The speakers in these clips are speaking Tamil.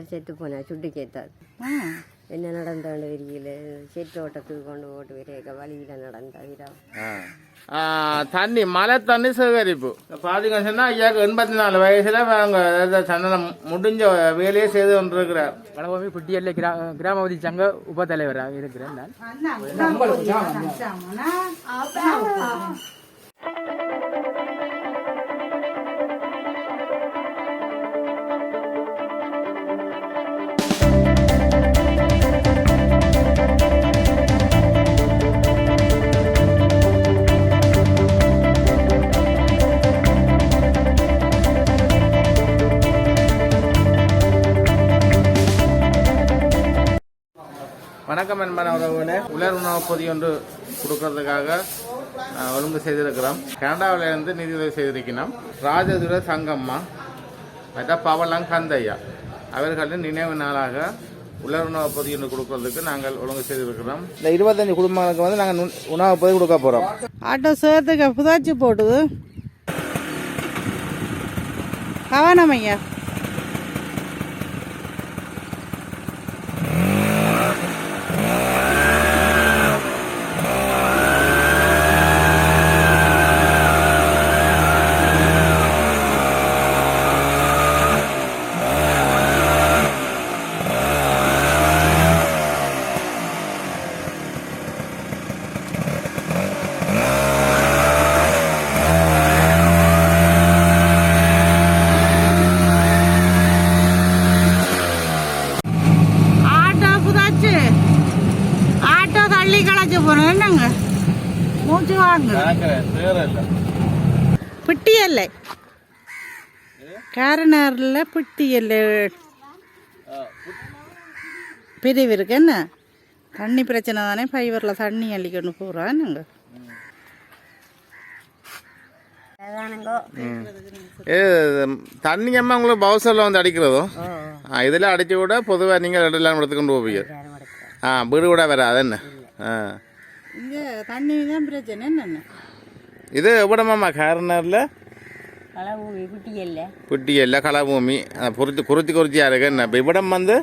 அவர் செத்து போனார் சுட்டு கேட்டார். என்ன நடந்தாண்டு வரியில் செட்டு ஓட்டத்துக்கு கொண்டு போட்டு வரைய வழியில் நடந்தா தண்ணி மழை தண்ணி சேகரிப்பு பார்த்தீங்கன்னு சொன்னால் ஐயாவுக்கு 84 வயசில் அவங்க சந்தனம் முடிஞ்ச வேலையே செய்து கொண்டிருக்கிறார். வடபூமி குட்டியல்ல கிராமவதி சங்க உப தலைவராக இருக்கிறேன் நான். வணக்கம் என்பன உறவுகளே, உலர் உணவு பொதி ஒன்று கொடுக்கறதுக்காக ஒழுங்கு செய்திருக்கிறோம். கனடாவிலிருந்து நிதியுதவி செய்திருக்கிறோம். ராஜதுர சங்கம்மா மற்ற பவளம் கந்தையா அவர்களின் நினைவு நாளாக உலர் உணவு பொதி ஒன்று கொடுக்கறதுக்கு நாங்கள் ஒழுங்கு செய்திருக்கிறோம். இந்த 25 குடும்பங்களுக்கு வந்து நாங்கள் உணவு பொதி கொடுக்க போகிறோம். ஆட்டோ சேர்த்துக்க புதாச்சி போட்டுது கவனமையா. பிட்டியல்லை காரனாரில் பிட்டியல்லை பிரிவு இருக்கு. என்ன தண்ணி பிரச்சனை தானே, ஃபைவரில் தண்ணி அள்ளிக்கொண்டு போகிறான். நாங்கள் தண்ணி அம்மா உங்களுக்கு பவுசரில் வந்து அடிக்கிறதோ இதில் அடிச்சு கூட பொதுவாக நீங்கள் எல்லாம் எடுத்துக்கொண்டு போவீங்க. வீடு கூட வராது என்ன. இங்கே தண்ணி தான் பிரச்சனை. என்னென்ன இது எவ்வளோமாம்மா காரனரில் களபூமி புட்டியல்ல களபூமி குறிச்சியாக இருக்கு. என்ன இப்போ இவ்விடம் வந்து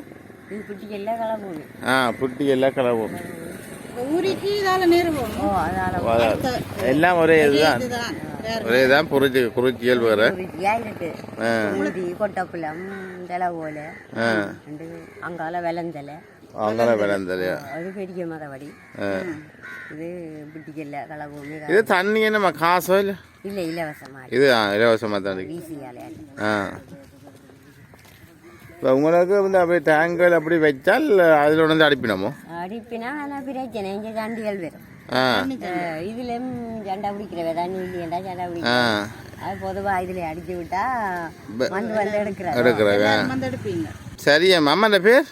புட்டியல்ல களபூமி. புட்டியல்ல களபூமி எல்லாம் ஒரே இதுதான். ஒரே தான் குறிச்சியல் வேறு கொட்டப்புலம் தலை போல அங்கால விளந்தலை அது பெரிய மரவடி. இது பிடிக்கல களபூமி. இது தண்ணி என்னம்மா காசோ இல்லை? இல்லை இலவசமா. இது இலவசமாக தான். இப்போ உங்களுக்கு வந்து அப்படியே டேங்கல் அப்படி வச்சால் அதில் வந்து அடிப்பினமோ அடிப்பினா ஆனால் பிரச்சனை இங்கே சண்டிகள் வரும். இதுலேயும் சண்டை பிடிக்கிறவ தண்ணி இல்லையா சண்டை பிடிக்கிற அது பொதுவாக இதில் அடிச்சு விட்டா மந்து வந்து எடுக்கிறேன். சரியம்மா. அம்மா அந்த பேர்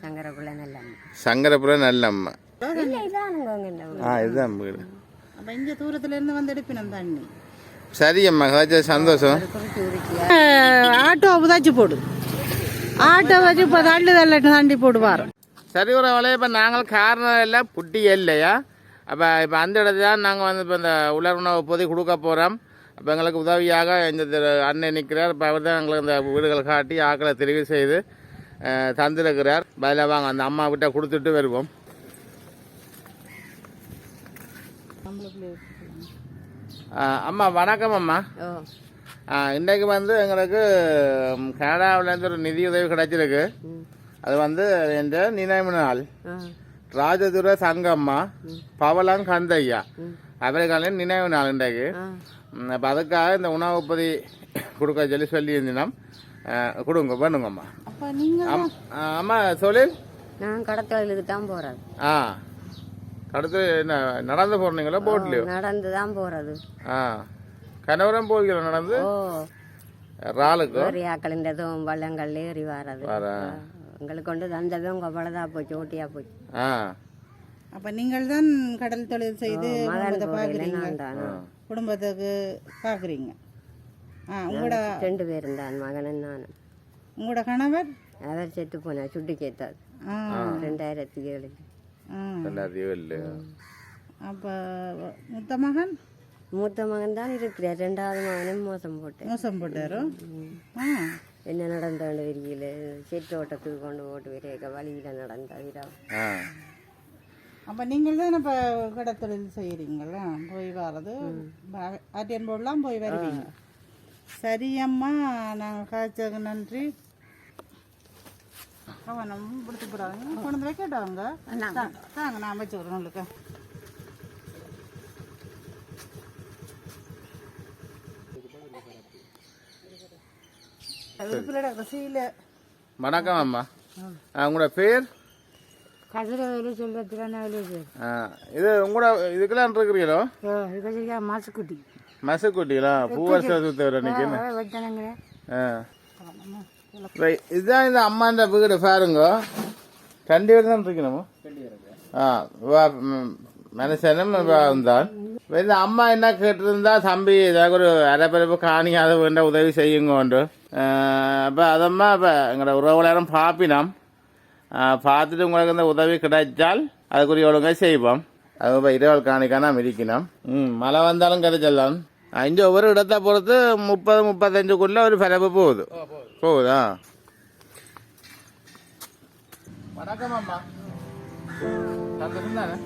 சங்கரப்புள்ள நல்லம்மா. சங்கரப்புள்ள நல்லம்மா. இதுதான் வீடு. அப்போ இங்கே தூரத்துலேருந்து வந்து எடுப்பினோம் தண்ணி. சரியம்மா, சந்தோஷம். ஆட்டோ புதாச்சி போடு. ஆட்டோ வச்சு இப்போ தள்ளி போடுவார். சரி ஒரு வளைய. இப்போ நாங்கள் காரணம் இல்லை புட்டி இல்லையா. அப்போ இப்போ அந்த இடத்துல தான் நாங்கள் வந்து இப்போ இந்த உலர் உணவு பொதி கொடுக்க போகிறோம். அப்போ எங்களுக்கு உதவியாக இந்த அண்ணன் நிற்கிறார். இப்போ அவர் தான் எங்களுக்கு இந்த வீடுகள் காட்டி ஆக்களை தெரிவு செய்து தந்திருக்கிறார். பதில் வாங்க அந்த அம்மா கிட்ட கொடுத்துட்டு வருவோம். அம்மா வணக்கம். அம்மா இன்றைக்கு வந்து எங்களுக்கு கனடாவிலேருந்து ஒரு நிதியுதவி கிடைச்சிருக்கு. அது வந்து என்ற நினைவு நாள். ராஜதுர சங்கம்மா பவளம் கந்தையா அவர்களின் நினைவு நாள் இன்றைக்கு. அப்போ அதுக்காக இந்த உணவு பொதி கொடுக்க சொல்லி இருந்தோம். கொடுங்க பண்ணுங்கம்மா. அம்மா தொழில் நான் கடத்தலுக்கு தான் போகிறது. கடத்து என்ன நடந்து போறீங்களா போட்லையோ? நடந்து தான் போகிறது. கனவரம் போகிறோம் நடந்து. ராளுக்கு ஆக்களின்றதும் வள்ளங்கள் ஏறி வர்றது எங்களுக்கு கொண்டு தந்ததும் கவலைதா போச்சு, ஓட்டியா போச்சு. அப்போ நீங்கள் தான் கடல் தொழில் செய்து குடும்பத்துக்கு பார்க்குறீங்க. உங்களோட 2 பேர் இருந்தான், மகனும் நானும். உங்களோட கணவர் அவர் செத்து போனார் சுட்டு கேட்டார் 2007. அப்போ மூத்த மகன் தான் இருக்கிறார். 2வது மகனும் மோசம் போட்டாரோ? என்ன நடந்தாண்டு வரியில் செட்டோட்டத்துக்கு கொண்டு போட்டு வரைய வழியில் நடந்த வீரம். அப்போ நீங்கள் தான் இப்போ கடத்தொழில் செய்கிறீங்களா? போய் வர்றது ஆட்டியன் போடலாம் போய் வருவீங்க. சரி அம்மா, நாங்கள் காய்ச்சதுக்கு நன்றி. கவனம் பிடிச்சி போடாங்க, கொண்டு வந்து வைக்கட்டாங்க. தாங்க நான் வச்சு விட்றேன் உங்களுக்கு. வணக்கம் அம்மா, உங்களோட பேர்? கதிரவேலு செல்வத்திரான வேலை. இது உங்களோட இதுக்கெல்லாம் இருக்கிறீங்களோ? மாசுக்குட்டி. மசக்குட்டிங்களா? பூவரச சுத்தவர் அன்னைக்கு. இதுதான் இந்த அம்மாண்ட வீடு பாருங்க. 2 பேர் தான் இருக்கணுமோ? மனுஷனும் தான். இந்த அம்மா என்ன கேட்டிருந்தா, தம்பி ஏதாவது ஒரு அரைப்பரப்பு காணியாத வேண்ட உதவி செய்யுங்கோண்டு. அப்போ அதம்மா இப்போ எங்களோட உறவுலாரும் பார்ப்பினோம். பார்த்துட்டு உங்களுக்கு இந்த உதவி கிடைச்சால் அதுக்குரிய ஒழுங்காக செய்வோம். அது இப்போ இரவல் காணிக்கான மிதிக்கணும். மழை வந்தாலும் கிடைச்சிடலாம். இங்கே ஒவ்வொரு இடத்தை பொறுத்து 30-35க்குள்ள ஒரு பரப்பு போகுதா? வணக்கம் அம்மா, சந்தோஷம் தானே?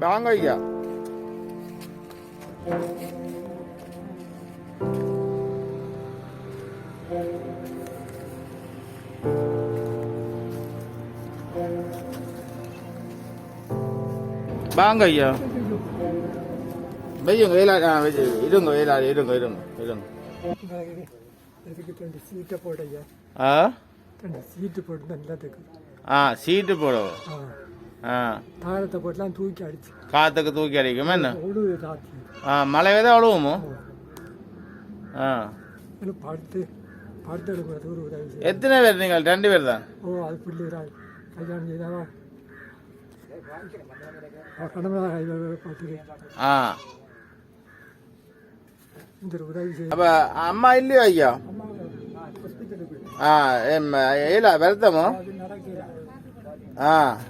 வாங்க ஐயா. வாங்க ஐயா. வையுங்க, இருங்க இருங்க. சீட்டை போடையா? சீட்டு போட்டு நல்லதுக்கு. சீட்டு போடவும். தாரத்தை போட்டுலாம் தூக்கி அடிச்சு காத்துக்கு தூக்கி அடிக்கும். என்ன மழை தான் அழுவுமோ? படுத்து எடுக்கிறது ஒரு உதவி. எத்தனை பேர் நீங்கள்? 2 பேர் தான். அது பிள்ளைகள் கல்யாணம் செய்தாவா இந்த உதவி செய்ய. அப்ப அம்மா இல்லையோ ஐயா? வருத்தமோ?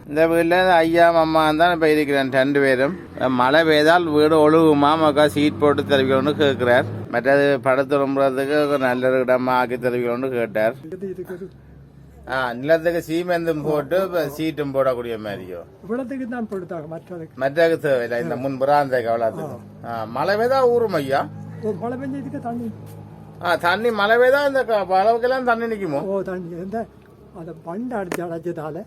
இந்த வீட்டில் ஐயா அம்மா தான் இப்போ இருக்கிறேன் 2 பேரும். மழை பெய்தால் வீடு ஒழுகுமா மக்கா சீட் போட்டு தருவிக்கணும்னு கேட்கிறார். மற்றது படுத்துறதுக்கு நல்ல இடமா ஆக்கி தருவிக்கணும்னு கேட்டார். நிலத்துக்கு சீமெந்தும் போட்டு சீட்டும் போடக்கூடிய மாதிரியோ? இவ்வளவுக்கு தான் போட்டாங்க, மற்றதுக்கு தேவையில்லை. இந்த முன்புறாந்த அவ்வளோத்துக்கு. மழை பெய்தா ஊறும் ஐயா? மழை பெஞ்சதுக்கு தண்ணி தண்ணி மழை பெய்தா இந்த அளவுக்கெல்லாம் தண்ணி நிற்குமோ? தண்ணி இந்த அந்த பண்டு அடைச்சதால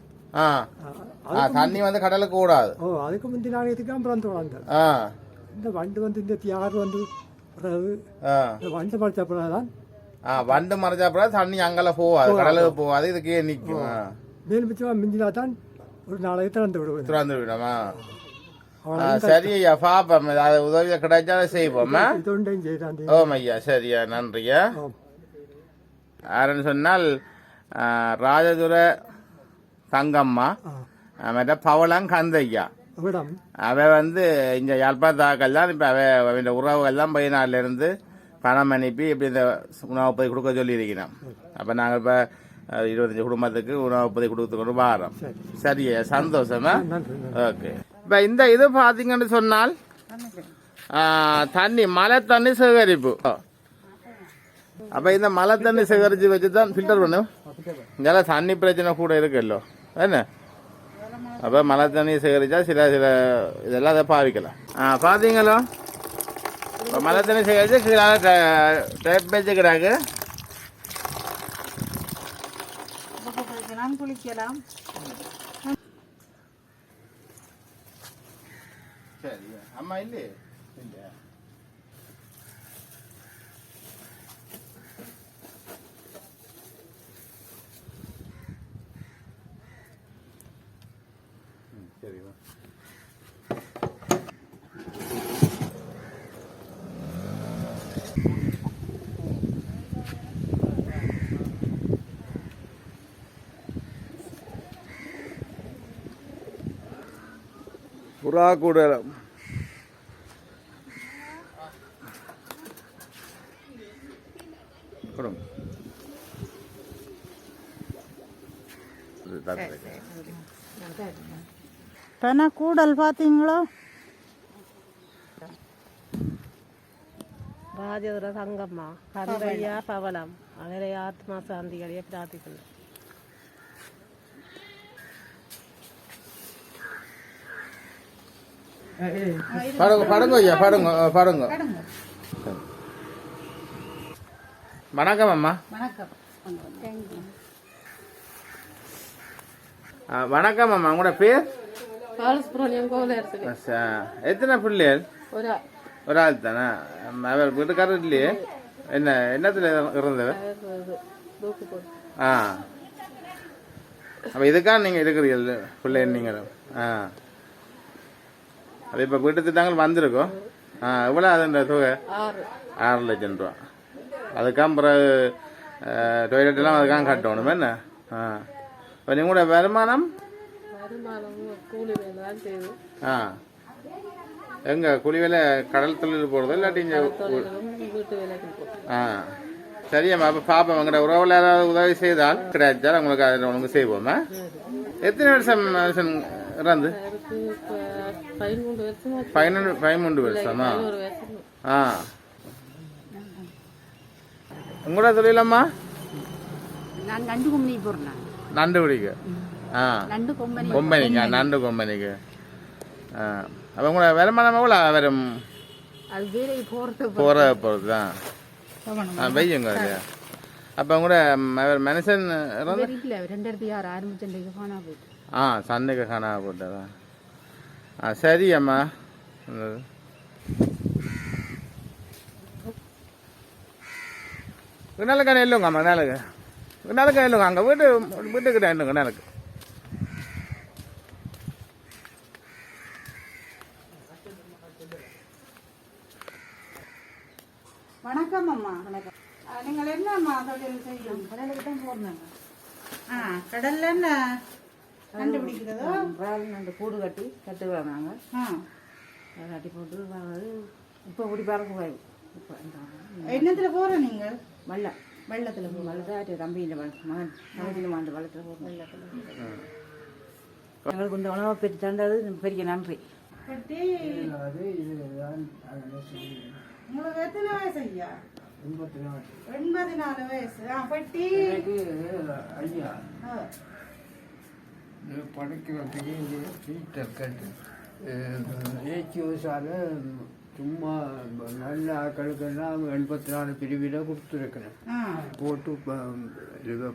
தண்ணி வந்து கடலுக்கு கூடாது. அதுக்கு முந்தி நாளைக்கு அப்புறம் தோணுங்க. இந்த வண்டு வந்து இந்த தியார் வந்து வண்டு மறைச்சப்படாதான். வண்டு மறைச்சப்படா தண்ணி அங்கெல்ல போகாது, கடலுக்கு போகாது, இதுக்கே நிற்கும். மேல் மிச்சமாக மிஞ்சினா தான் ஒரு நாளைக்கு திறந்து விடுமா? சரி ஐயா, பாப்போம். அது உதவியை கிடைச்சா செய்வோம். ஓம் ஐயா, சரியா, நன்றியா. யாருன்னு சொன்னால் ராஜதுரை தங்கம்மா, மற்ற பவளம் கந்தையா. அவ வந்து இந்த யாழ்ப்பாணத்தாக்கள் தான். இப்போ அவ உறவுகள் தான் பையனால இருந்து பணம் அனுப்பி இப்படி இந்த உணவு பொதி கொடுக்க சொல்லியிருக்கிறோம். அப்போ நாங்கள் இப்போ 25 குடும்பத்துக்கு உணவு பொதி கொடுத்து கொண்டு வாரோம். சரியா, சந்தோஷமா? ஓகே. இப்போ இந்த இது பார்த்தீங்கன்னு சொன்னால் தண்ணி, மழை தண்ணி சேகரிப்பு. அப்போ இந்த மழை தண்ணி சேகரித்து வச்சு தான் ஃபில்டர் பண்ணும். இதெல்லாம் தண்ணி பிரச்சனை கூட இருக்குல்லோ என்ன? அப்போ மழை தண்ணி சேகரித்தா சில இதெல்லாம் அதை பாவிக்கலாம். பார்த்தீங்களோ? இப்போ மழை தண்ணி சேகரித்து கீழே டேப் வச்சுக்கிறாங்க. குளிக்கலாம். சரி அம்மா இல்லையே? இல்லை. சரிவா. புறா கூடலாம் கொடுங்க. பனை கூடல் பார்த்தீங்களோ? ராஜதுர சங்கம்மா கந்தையா பவளம் அவரை ஆத்மா சாந்திகளையே பிரார்த்திக்கணும். படுங்க ஐயா, படுங்க படுங்க. வணக்கம் அம்மா. வணக்கம். வணக்கம் அம்மா. உங்களோட பேர்? பாலசுப்ரமணியம் கோவில. எத்தனை பிள்ளைகள்? ஒரு ஆள் தானே? அவர் வீட்டுக்காரர் இல்லையே? என்னத்துல இருந்தவர்? ஆ, அப்போ இதுக்காக நீங்கள் இருக்கிறீர்கள் பிள்ளை நீங்களும்? ஆ, அது இப்போ வீட்டு திட்டங்கள் வந்திருக்கோம். எவ்வளோ அதுன்ற தொகை? 6 லட்சம் ரூபா. அதுக்காக பிறகு டொய்லெட்டெல்லாம் அதுக்காக கட்டணும் என்ன? இப்போ நீங்களோட வருமானம்? எங்க கூலி வேலை கடல் தொழில் போகிறது இல்லாட்டி இங்கே? சரியம்மா. அப்போ பாப்பா எங்கள்கிட்ட உறவில் யாராவது உதவி செய்தால் கிடைச்சால் உங்களுக்கு அதில் உங்களுக்கு செய்வோம்மா. எத்தனை வருஷம் இறந்து? 13 வருஷமா? உங்களோட தொழிலம்மா? நண்டு பிடிக்க. கொம்பனிக்கா? நண்டு கொம்பனிக்கு. அப்போ உங்களோட வருமானம் எவ்வளோ வரும்? போகிறது தான் வையுங்க. அப்போ உங்களோட மனுஷன் சண்டைக்கு காணா போட்டதா? சரி அம்மா. நாளைக்கு இல்லைங்க அம்மா. நாளைக்கு இல்லைங்க. அங்கே வீட்டுக்கிட்ட இல்லைங்க நாளைக்கு. வணக்கம் அம்மா. வணக்கம். நீங்கள் என்னம்மா தொழில் செய்யும்? கடலுக்கு தான் போடுறாங்க. கடல்ல என்ன கண்டுபிடிக்கிறதோ? நண்டு கூடு கட்டுவாங்க நாங்கள். கட்டி போட்டு இப்போ இப்படி பறக்கு. என்னத்துல போகிறோம் நீங்கள்? வெள்ளத்தில் வெள்ளத்தில் தம்பியின் மகன் நவதின மாண்டு வெள்ளத்தில் போகிறோம். எங்களுக்கு இந்த உணவை பெற்று தந்தது பெரிய நன்றி. உங்களுக்கு எத்தனை வயசு ஐயா? 84 வயசு. பட்டி படைக்கிறதுக்கு ஹீட்டர் கட்டு ஏச்சியோசால சும்மா நல்ல ஆக்களுக்கெல்லாம் 84 பிரிவில் கொடுத்துருக்கிறேன். போட்டு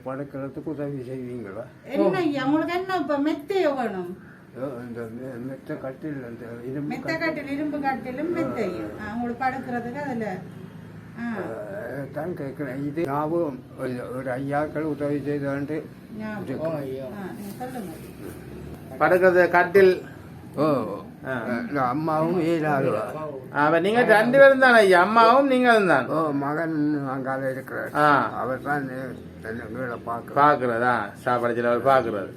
படைக்கிறதுக்கு உதவி செய்வீங்களா? என்ன ஐயா உங்களுக்கு என்ன இப்போ மெத்தையோ வேணும்? இந்த மெத்த கட்டில், அந்த மெத்த கட்டில், இரும்பு கட்டிலும் மெத்தையும் உங்களுக்கு படுக்கிறதுக்கு அதில் தான் கேட்குறேன். இது ஞாபகம் ஒரு ஐயாக்கள் உதவி செய்தாண்டு படுக்கிறது கட்டில். அம்மாவும் 7 ஆள். நீங்க 2 பேரும் தானே ஐயா? அம்மாவும் நீங்களும் தான்? மகன் அங்கால இருக்கிறார். அவர் தான் பாக்குறதா? சாப்பாடு அவர் பாக்குறது.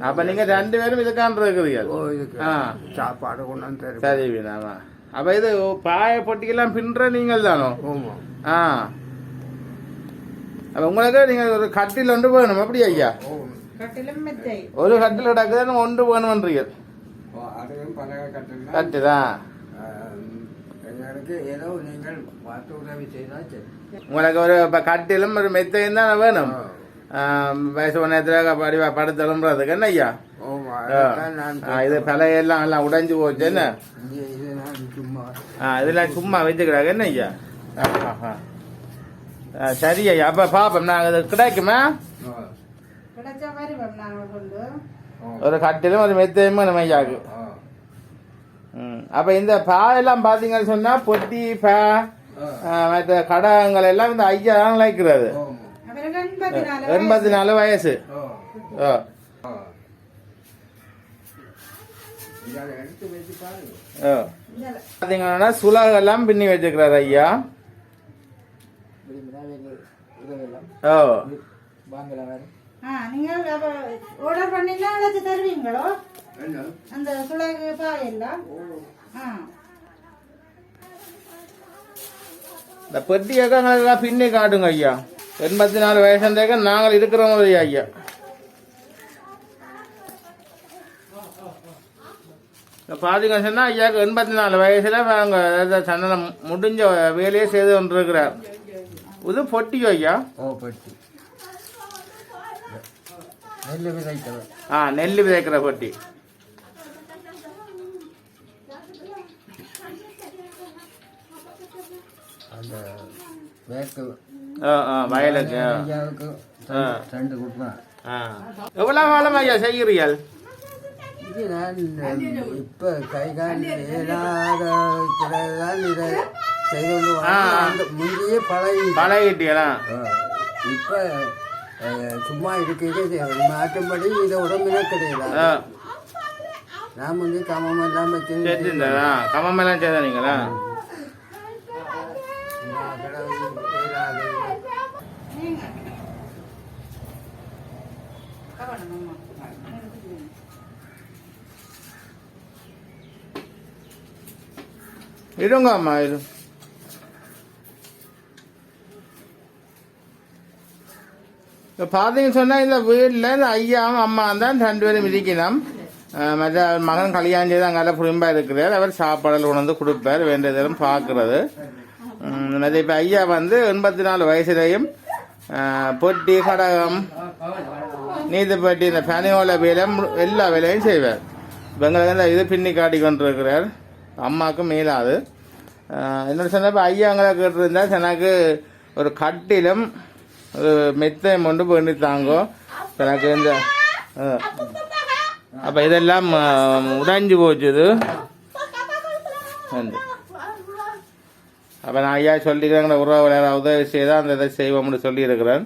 அப்ப நீங்க 2 பேரும் இதுக்கான இருக்கிறீங்க. சாப்பாடு கொண்டு. சரி வீணாமா. அப்ப இது பாய பொட்டிக்கெல்லாம் பின்ற நீங்கள் தானோ? அப்ப உங்களுக்கு நீங்க ஒரு கட்டில் ஒன்று வேணும். அப்படி ஐயா? ஒரு கட்டில் கிடக்குது, ஒன்று வேணும்ன்றீங்க. கட்டுதான் ஏதோ நீங்கள் பார்த்து உதவி செய்தால் உங்களுக்கு ஒரு கட்டிலும் ஒரு மெத்தையும் தான் வேணும். வயசு நேரத்துல படுத்தலும்ன்றதுக்கு என்ன ஐயா? இது பழையெல்லாம் எல்லாம் உடைஞ்சு போச்சு என்ன? இதெல்லாம் சும்மா வச்சுக்கிறாங்க என்ன ஐயா? சரி ஐயா. அப்ப பாப்போம் நாங்க இது கிடைக்குமா? ஒரு கட்டிலும் ஒரு மெத்தையும் நம்ம ஐயாக்கு. அப்ப இந்த பாயெல்லாம் பாத்தீங்கன்னு சொன்னா பொட்டி பா மற்ற கடகங்கள் எல்லாம் இந்த ஐயா தான் லைக்கிறது. 84 வயசு. பாத்தீங்கன்னா சுலகெல்லாம் பின்னி வச்சுக்கிறாரு ஐயா. நீங்க ஆர்டர் பண்ணீங்கன்னா தருவீங்களோ? அந்த குழாய்க்கு பாயெல்லாம் இந்த பெட்டியக்கா பின்னி காட்டுங்க ஐயா. 84 வயசுக்கு நாங்கள் இருக்கிறோம் ஐயா. பார்த்தீங்கன்னு சொன்னால் ஐயாவுக்கு 84 வயசில் அவங்க சந்தனம் முடிஞ்ச வேலையே செய்து கொண்டிருக்கிறார். இது பொட்டியோ ஐயா? பொட்டி நெல் விதைக்கிற. நெல் விதைக்கிற பொட்டி. அந்த வேக்கு வயலுக்கு ஐயாவுக்கு 2 கொடுப்பேன். எவ்வளோ காலம் ஐயா செய்கிறீர்கள்? இது நான் இப்போ கை கால் ஏறாதான் இதை செய்து முந்தையே பழகிட்டீங்களா? இப்போ சும்மா இருக்கிறது மாற்றும்படி இதை உடம்புல கிடையாது. நான் வந்து கமமெல்லாம் வச்சு கமெல்லாம் செய்தீங்களா? இருங்க அம்மா இது இப்போ பார்த்தீங்கன்னு சொன்னால் இந்த வீட்டில் இந்த ஐயாவும் அம்மா தான் 2 பேரும் இருக்கணும். மற்ற மகன் கல்யாணம் செய்து அங்கே புரிம்பாக இருக்கிறார். அவர் சாப்பாடு உணர்ந்து கொடுப்பார், வேண்டியதெல்லாம் பார்க்குறது. இப்போ ஐயா வந்து 84 வயசுலையும் பொட்டி கடகம் நீதிப்பட்டி இந்த பனியோல வேலையும் எல்லா வேலையும் செய்வார். இப்போ எங்களுக்கு இது பின்னி காட்டி கொண்டு இருக்கிறார். அம்மாவுக்கும் மேலாது என்ன சொன்ன. இப்போ ஐயா அங்கே கேட்டிருந்தா எனக்கு ஒரு கட்டிலும் ஒரு மெத்தையும் கொண்டு பண்ணி தாங்கோ எனக்கு இந்த. அப்போ இதெல்லாம் உடைஞ்சு போச்சுது. அப்போ நான் ஐயா சொல்லிக்கிறேன் உறவு வேற உதவி செய்தால் அந்த இதை செய்வோம்னு சொல்லியிருக்கிறேன்.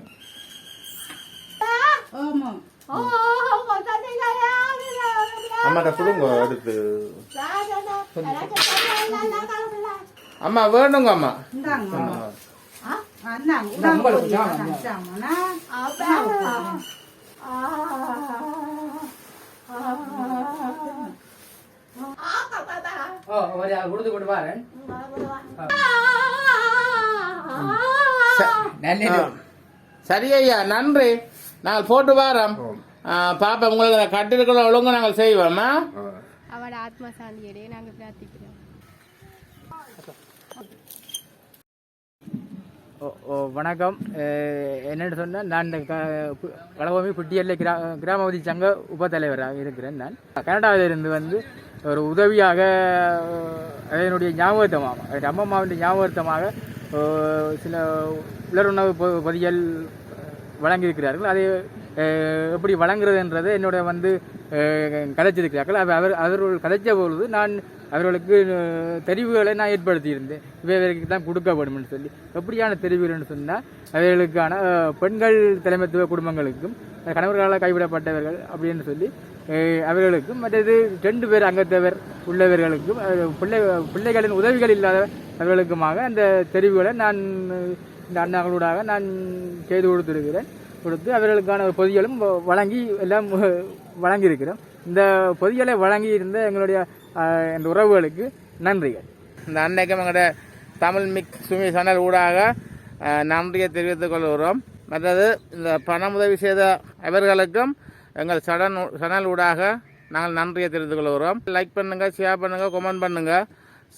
அம்மாட்ட கொடுங்க எடுத்து. அம்மா வேணுங்க அம்மா. சரி ஐயா, நன்றி. நாங்கள் போட்டு வாரோம். பாப்பா உங்களுக்கு கட்டிருக்கிற ஒழுங்கு நாங்கள் செய்வோம்மா. அவட ஆத்மா சாந்தியடைய நாங்கள் பிரார்த்திக்கிறோம். வணக்கம். என்னென்னு சொன்னால் நான் களபூமி குட்டியல்லை கிராமவதி சங்க உபத்தலைவராக இருக்கிறேன். நான் கனடாவிலிருந்து வந்து ஒரு உதவியாக அதனுடைய ஞாபகத்தமாக என் அம்மம்மாவுடைய ஞாபகத்தமாக சில உலருணவு பொதியல் வழங்கியிருக்கிறார்கள். அதை எப்படி வழங்குறதுன்றது என்னோட வந்து கதைச்சிருக்கிறார்கள். அவர்கள் கதைச்ச பொழுது நான் அவர்களுக்கு தெரிவுகளை நான் ஏற்படுத்தியிருந்தேன். இவைகளுக்கு தான் கொடுக்க வேண்டும்னு சொல்லி. எப்படியான தெரிவுகள்னு சொன்னால் அவர்களுக்கான பெண்கள் தலைமைத்துவ குடும்பங்களுக்கும் கணவர்களால் கைவிடப்பட்டவர்கள் அப்படின்னு சொல்லி அவர்களுக்கும், மற்றது 2 பேர் அங்கத்தவர் உள்ளவர்களுக்கும் பிள்ளைகளின் உதவிகள் இல்லாத அவர்களுக்குமாக அந்த தெரிவுகளை நான் இந்த அண்ணாக்களூடாக நான் செய்து கொடுத்து அவர்களுக்கான பொதிகளும் வழங்கி எல்லாம் வழங்கியிருக்கிறோம். இந்த பொதிகளை வழங்கி இருந்த எங்களுடைய இந்த உறவுகளுக்கு நன்றிகள். இந்த அன்னைக்கும் எங்களோட தமிழ் மிக் சுமி சேனல் ஊடாக நன்றியை தெரிவித்துக் கொள்கிறோம். மற்றது இந்த பணமுதவி செய்த அவர்களுக்கும் எங்கள் சேனல் ஊடாக நாங்கள் நன்றியை தெரிவித்துக் கொள்கிறோம். லைக் பண்ணுங்கள், ஷேர் பண்ணுங்கள், கமெண்ட் பண்ணுங்கள்.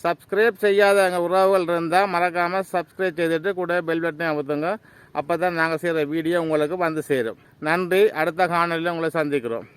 சப்ஸ்கிரைப் செய்யாத எங்கள் உறவுகள் இருந்தால் மறக்காமல் சப்ஸ்கிரைப் செய்துட்டு கூட பெல் பட்டனை அமுத்துங்க. அப்போ தான் நாங்கள் செய்கிற வீடியோ உங்களுக்கு வந்து சேரும். நன்றி. அடுத்த காணொலியில் உங்களை சந்திக்கிறோம்.